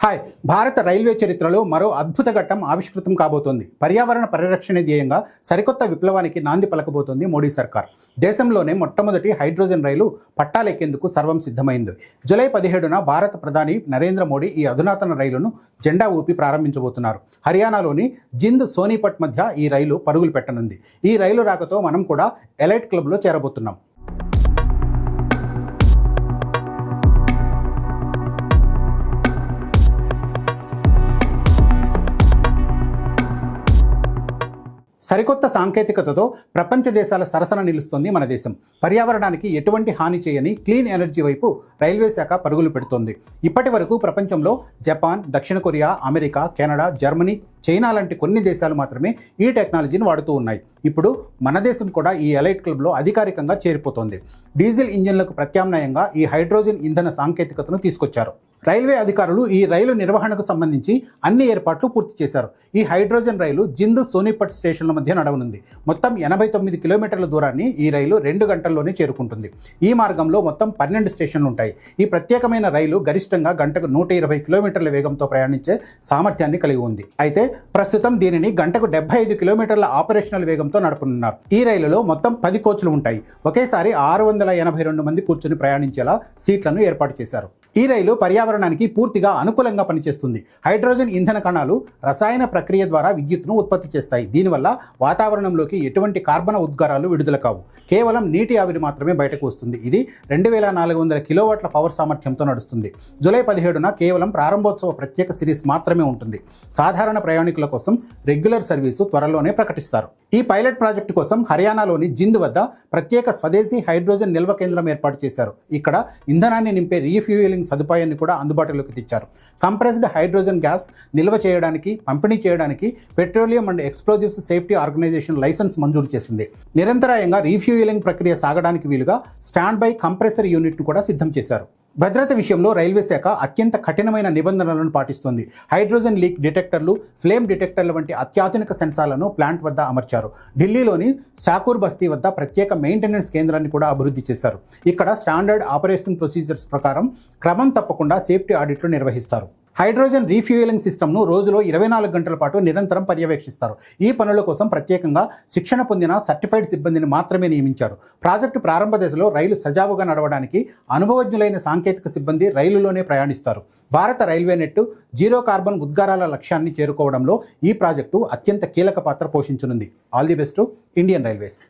Hi. భారత railway చరిత్రలో మరో అద్భుత ఘట్టం ఆవిష్కృతం కాబోతోంది. పర్యావరణ పరిరక్షణ ధ్యేయంగా సరికొత్త విప్లవానికి నాంది పలకబోతోంది మోడీ సర్కార్. దేశంలోనే మొట్టమొదటి హైడ్రోజన్ రైలు పట్టాలెక్కేందుకు సర్వం సిద్ధమైంది. జూలై 17న భారత ప్రధాని నరేంద్ర మోడీ ఈ అధునాతన రైలును జెండా ఊపి ప్రారంభించబోతున్నారు. హర్యానాలోని జింద్ సోనీపట్ మధ్య ఈ రైలు పరుగులు పెట్టనుంది. ఈ రైలు రాకతో మనం కూడా ఎలైట్ క్లబ్లో చేరబోతున్నాం. సరికొత్త సాంకేతికతతో ప్రపంచ దేశాల సరసన నిలుస్తోంది మన దేశం. పర్యావరణానికి ఎటువంటి హాని చేయని క్లీన్ ఎనర్జీ వైపు రైల్వే శాఖ పరుగులు పెడుతోంది. ఇప్పటి వరకు ప్రపంచంలో జపాన్, దక్షిణ Korea, America, Canada, Germany, China లాంటి కొన్ని దేశాలు మాత్రమే ఈ టెక్నాలజీని వాడుతూ ఉన్నాయి. ఇప్పుడు మన దేశం కూడా ఈ ఎలైట్ క్లబ్లో అధికారికంగా చేరిపోతోంది. డీజిల్ ఇంజిన్లకు ప్రత్యామ్నాయంగా ఈ హైడ్రోజన్ ఇంధన సాంకేతికతను తీసుకొచ్చారు. రైల్వే అధికారులు ఈ రైలు నిర్వహణకు సంబంధించి అన్ని ఏర్పాట్లు పూర్తి చేశారు. ఈ హైడ్రోజన్ రైలు జింద్ సోనీపట్ స్టేషన్ల మధ్య నడవనుంది. మొత్తం 89 కిలోమీటర్ల దూరాన్ని ఈ రైలు 2 గంటల్లోనే చేరుకుంటుంది. ఈ మార్గంలో మొత్తం 12 స్టేషన్లు ఉంటాయి. ఈ ప్రత్యేకమైన రైలు గరిష్టంగా గంటకు 120 కిలోమీటర్ల వేగంతో ప్రయాణించే సామర్థ్యాన్ని కలిగి ఉంది. అయితే ప్రస్తుతం దీనిని గంటకు 75 కిలోమీటర్ల ఆపరేషనల్ వేగంతో నడపనున్నారు. ఈ రైలులో మొత్తం 10 కోచ్లు ఉంటాయి. ఒకేసారి 682 మంది కూర్చొని ప్రయాణించేలా సీట్లను ఏర్పాటు చేశారు. ఈ రైలు పర్యావరణానికి పూర్తిగా అనుకూలంగా పనిచేస్తుంది. హైడ్రోజన్ ఇంధన కణాలు రసాయన ప్రక్రియ ద్వారా విద్యుత్తును ఉత్పత్తి చేస్తాయి. దీనివల్ల వాతావరణంలోకి ఎటువంటి కార్బన ఉద్గారాలు విడుదల కావు. కేవలం నీటి ఆవిరి మాత్రమే బయటకు వస్తుంది. ఇది 2400 కిలోవాట్ల పవర్ సామర్థ్యంతో నడుస్తుంది. జూలై 17న కేవలం ప్రారంభోత్సవ ప్రత్యేక సిరీస్ మాత్రమే ఉంటుంది. సాధారణ ప్రయాణికుల కోసం రెగ్యులర్ సర్వీసు త్వరలోనే ప్రకటిస్తారు. ఈ పైలట్ ప్రాజెక్టు కోసం హర్యానాలోని జింద్ వద్ద ప్రత్యేక స్వదేశీ హైడ్రోజన్ నిల్వ కేంద్రం ఏర్పాటు చేశారు. ఇక్కడ ఇంధనాన్ని నింపే రీఫ్యూయలింగ్ సదుపాయాన్ని కూడా అందుబాటులోకి తెచ్చారు. కంప్రెస్డ్ హైడ్రోజన్ గ్యాస్ నిల్వ చేయడానికి, పంపిణీ చేయడానికి petroleum and explosives safety organisation licence మంజూరు చేసింది. నిరంతరాయంగా రీఫ్యూయలింగ్ ప్రక్రియ సాగడానికి వీలుగా స్టాండ్ బై కంప్రెసర్ యూనిట్ను కూడా సిద్ధం చేశారు. భద్రత విషయంలో రైల్వే శాఖ అత్యంత కఠినమైన నిబంధనలను పాటిస్తుంది. హైడ్రోజన్ లీక్ డిటెక్టర్లు, ఫ్లేమ్ డిటెక్టర్ల వంటి అత్యాధునిక సెన్సార్లను ప్లాంట్ వద్ద అమర్చారు. ఢిల్లీలోని షాకూర్ బస్తీ వద్ద ప్రత్యేక మెయింటెనెన్స్ కేంద్రాన్ని కూడా అభివృద్ధి చేశారు. ఇక్కడ స్టాండర్డ్ ఆపరేషన్ ప్రొసీజర్స్ ప్రకారం క్రమం తప్పకుండా సేఫ్టీ ఆడిట్లు నిర్వహిస్తారు. హైడ్రోజన్ రీఫ్యూయలింగ్ సిస్టమ్ను రోజులో 24 గంటల పాటు నిరంతరం పర్యవేక్షిస్తారు. ఈ పనుల కోసం ప్రత్యేకంగా శిక్షణ పొందిన సర్టిఫైడ్ సిబ్బందిని మాత్రమే నియమించారు. ప్రాజెక్టు ప్రారంభ దశలో రైలు సజావుగా నడవడానికి అనుభవజ్ఞులైన సాంకేతిక సిబ్బంది రైలులోనే ప్రయాణిస్తారు. భారత రైల్వే నెట్ జీరో కార్బన్ ఉద్గారాల లక్ష్యాన్ని చేరుకోవడంలో ఈ ప్రాజెక్టు అత్యంత కీలక పాత్ర పోషించనుంది. All the best to Indian railways.